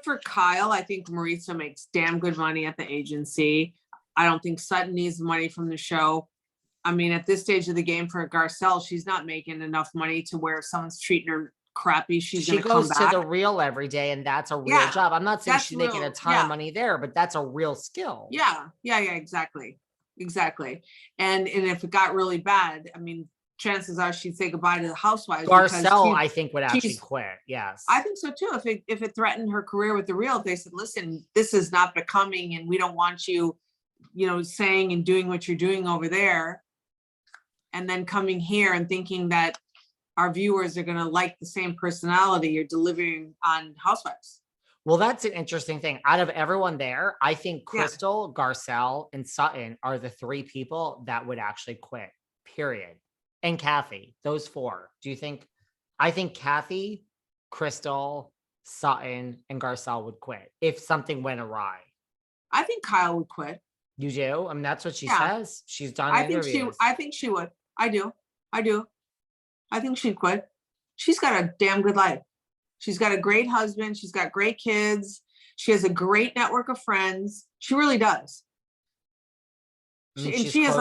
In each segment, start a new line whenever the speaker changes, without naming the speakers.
for Kyle. I think Maritza makes damn good money at the agency. I don't think Sutton needs the money from the show. I mean, at this stage of the game for Garcelle, she's not making enough money to where if someone's treating her crappy, she
goes to the Real every day, and that's a real job. I'm not saying she's making a ton of money there, but that's a real skill.
Yeah, exactly. And if it got really bad, I mean, chances are she'd say goodbye to the housewives.
Garcelle, I think, would actually quit. Yes,
I think so too. If it threatened her career with the Real, if they said, "Listen, this is not becoming, and we don't want you, saying and doing what you're doing over there," and then coming here and thinking that our viewers are going to like the same personality you're delivering on Housewives.
Well, that's an interesting thing. Out of everyone there, I think Crystal, Garcelle, and Sutton are the 3 people that would actually quit, period. And Kathy, those 4. Do you think? I think Kathy, Crystal, Sutton, and Garcelle would quit if something went awry.
I think Kyle would quit.
You do? I mean, that's what she says. She's done interviews.
I think she would. I do. I think she'd quit. She's got a damn good life. She's got a great husband. She's got great kids. She has a great network of friends. She really does. She has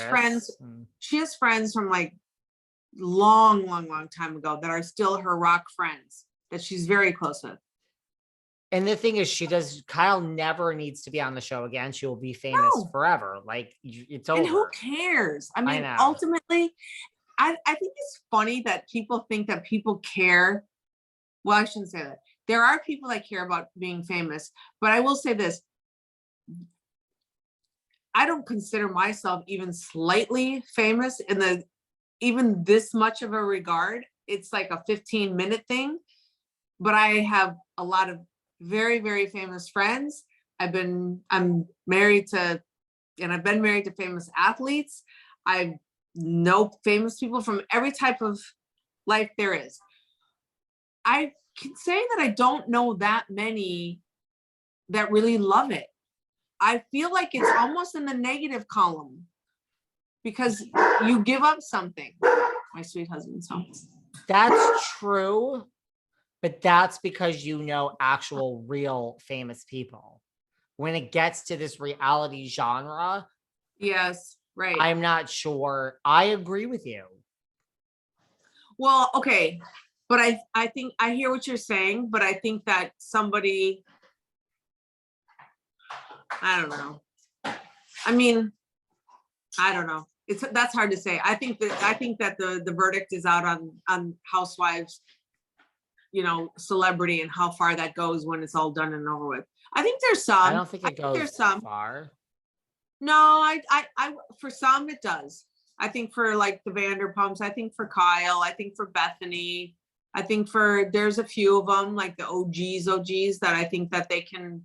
friends. She has friends from like long time ago that are still her rock friends that she's very close with.
And the thing is, Kyle never needs to be on the show again. She will be famous forever. Like, it's over.
And who cares? I mean, ultimately, I think it's funny that people think that people care. Well, I shouldn't say that. There are people that care about being famous, but I will say this. I don't consider myself even slightly famous in even this much of a regard. It's like a 15-minute thing, but I have a lot of very, very famous friends. I've been married to famous athletes. I know famous people from every type of life there is. I can say that I don't know that many that really love it. I feel like it's almost in the negative column because you give up something. My sweet husband's home.
That's true, but that's because you know actual real famous people. When it gets to this reality genre,
yes, right.
I'm not sure. I agree with you.
Well, okay. But I think I hear what you're saying, but I think that somebody, I don't know. I mean, I don't know. That's hard to say. I think that the verdict is out on Housewives, celebrity and how far that goes when it's all done and over with. I think there's some.
I don't think it goes far.
No, I for some it does. I think for like the Vanderpumps, I think for Kyle, I think for Bethany, I think there's a few of them like the OGs that I think that they can.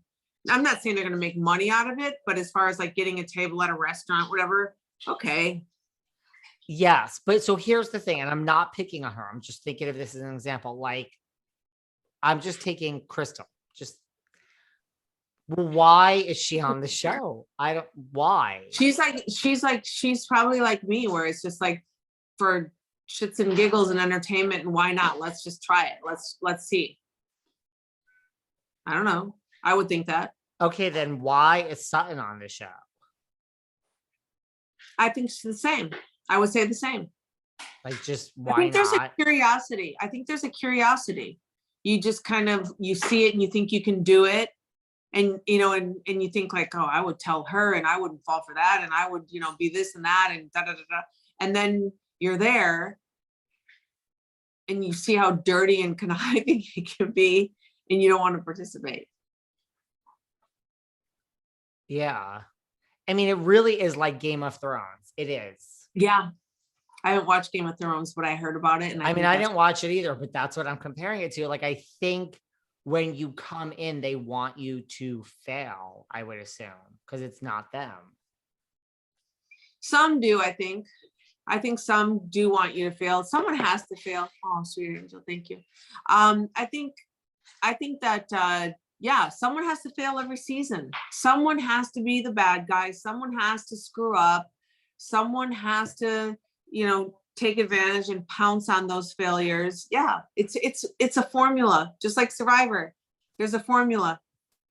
I'm not saying they're going to make money out of it, but as far as like getting a table at a restaurant, whatever, okay.
Yes, but so here's the thing, and I'm not picking on her. I'm just thinking of this as an example. Like, I'm just taking Crystal. Why is she on the show? Why?
She's probably like me, where it's just like for shits and giggles and entertainment, and why not? Let's just try it. Let's see. I don't know. I would think that.
Okay, then why is Sutton on the show?
I think it's the same. I would say the same.
Like, just why
I think
not?
There's a curiosity. I think there's a curiosity. You just kind of, you see it and you think you can do it. And, and you think like, oh, I would tell her and I wouldn't fall for that. And I would, be this and that and da, da, da, da. And then you're there and you see how dirty and conniving it can be and you don't want to participate.
Yeah. I mean, it really is like Game of Thrones. It is.
Yeah. I haven't watched Game of Thrones, but I heard about it. And
I didn't watch it either, but that's what I'm comparing it to. Like, I think when you come in, they want you to fail, I would assume, because it's not them.
Some do, I think. I think some do want you to fail. Someone has to fail. Oh, sweet angel, thank you. I think that someone has to fail every season. Someone has to be the bad guy. Someone has to screw up. Someone has to, take advantage and pounce on those failures. Yeah, it's a formula, just like Survivor. There's a formula.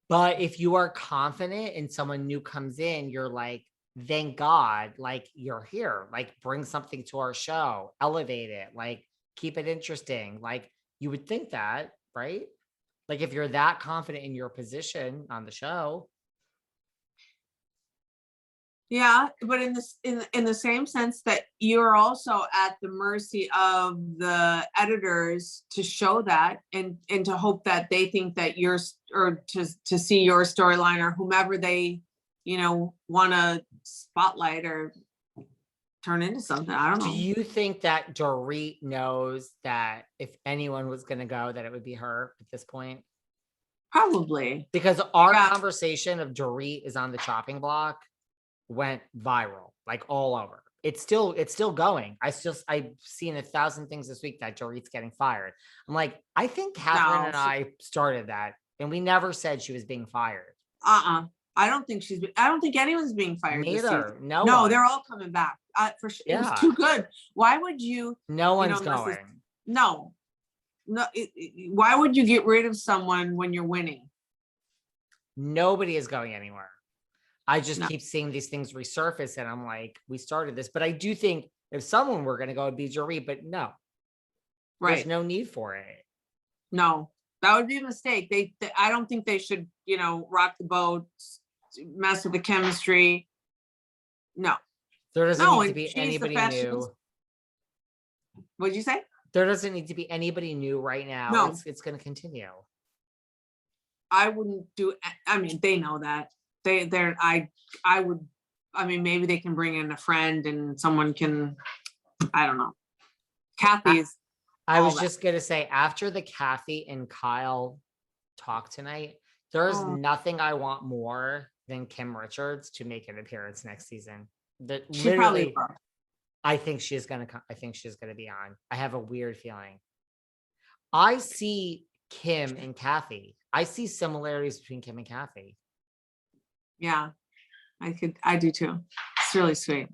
But if you are confident and someone new comes in, you're like, thank God, like you're here, like bring something to our show, elevate it, like keep it interesting. Like you would think that, right? Like if you're that confident in your position on the show.
Yeah, but in the same sense that you're also at the mercy of the editors to show that and to hope that they think that or to see your storyline or whomever they, want to spotlight or turn into something. I don't know.
Do you think that Dorit knows that if anyone was going to go, that it would be her at this point?
Probably.
Because our conversation of Dorit is on the chopping block went viral, like all over. It's still going. I've seen 1,000 things this week that Dorit's getting fired. I'm like, I think Kathryn and I started that, and we never said she was being fired.
I don't think anyone's being fired.
Neither.
No, they're all coming back. For sure. Yeah. It was too good. Why would you?
No one's going.
No. Why would you get rid of someone when you're winning?
Nobody is going anywhere. I just keep seeing these things resurface, and I'm like, we started this. But I do think if someone were going to go, it'd be Dorit, but no. Right. There's no need for it.
No, that would be a mistake. I don't think they should, rock the boat, mess with the chemistry. No.
There doesn't need to be anybody new.
What'd you say?
There doesn't need to be anybody new right now. No. It's going to continue.
I wouldn't do, they know that. Maybe they can bring in a friend and someone can, I don't know. Kathy's.
I was just going to say, after the Kathy and Kyle talk tonight, there's nothing I want more than Kim Richards to make an appearance next season.
She probably will.
I think she's going to be on. I have a weird feeling. I see Kim and Kathy. I see similarities between Kim and Kathy.
Yeah, I do too. It's really sweet.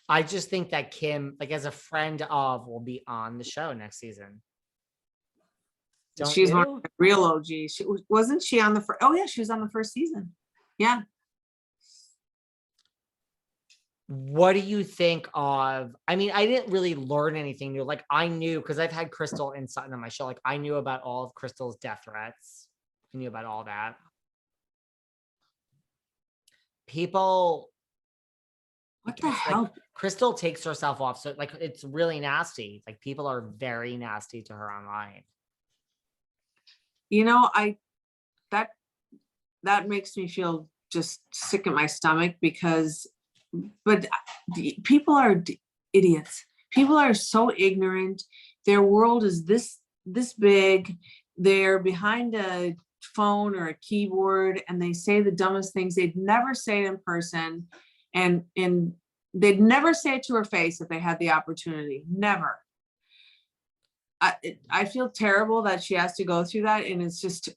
I just think that Kim, like as a friend of, will be on the show next season.
She's one of the real OG. Wasn't she on the first? Oh yeah, she was on the first season. Yeah.
What do you think of? I didn't really learn anything new. Like I knew, because I've had Crystal and Sutton on my show. Like I knew about all of Crystal's death threats. I knew about all that. People,
what the hell?
Like, Crystal takes herself off, so like it's really nasty. Like people are very nasty to her online.
That makes me feel just sick in my stomach but people are idiots. People are so ignorant. Their world is this big. They're behind a phone or a keyboard and they say the dumbest things. They'd never say it in person, and they'd never say it to her face if they had the opportunity. Never. I feel terrible that she has to go through that, and it's just,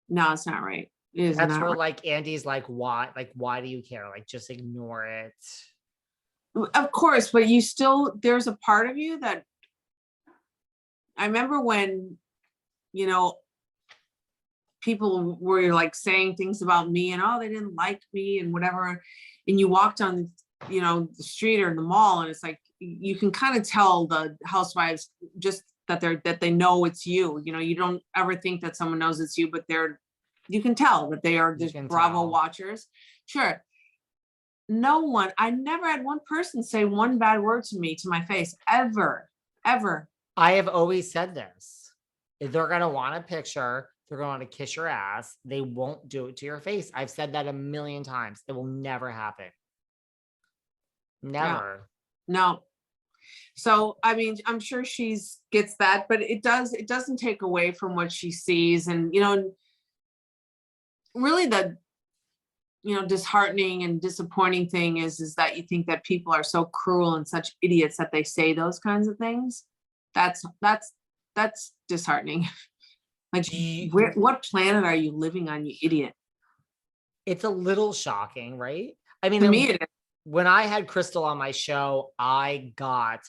no, it's not right.
That's where like Andy's like, why do you care? Like just ignore it.
Of course, but there's a part of you that I remember when, people were like saying things about me and they didn't like me and whatever. And you walked on, the street or in the mall, and it's like, you can kind of tell the housewives just that they know it's you. You don't ever think that someone knows it's you, but you can tell that they are just Bravo watchers. Sure. I never had one person say one bad word to me, to my face, ever.
I have always said this. If they're going to want a picture, they're going to kiss your ass. They won't do it to your face. I've said that a million times. It will never happen. Never.
No. So, I'm sure she gets that, but it doesn't take away from what she sees. And, really the, disheartening and disappointing thing is that you think that people are so cruel and such idiots that they say those kinds of things. That's disheartening. Like, what planet are you living on, you idiot?
It's a little shocking, right?
To me, it is.
When I had Crystal on my show, I got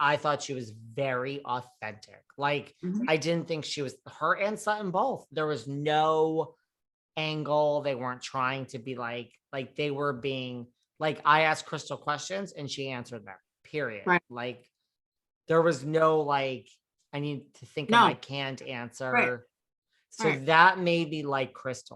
I thought she was very authentic. Like,
Mhm.
I didn't think she was, her and Sutton both. There was no angle. They weren't trying to be like they were being like, I asked Crystal questions and she answered them, period.
Right.
Like, there was no like, I need to think of
No.
my canned answer.
Right.
So
Right.
that made me like Crystal.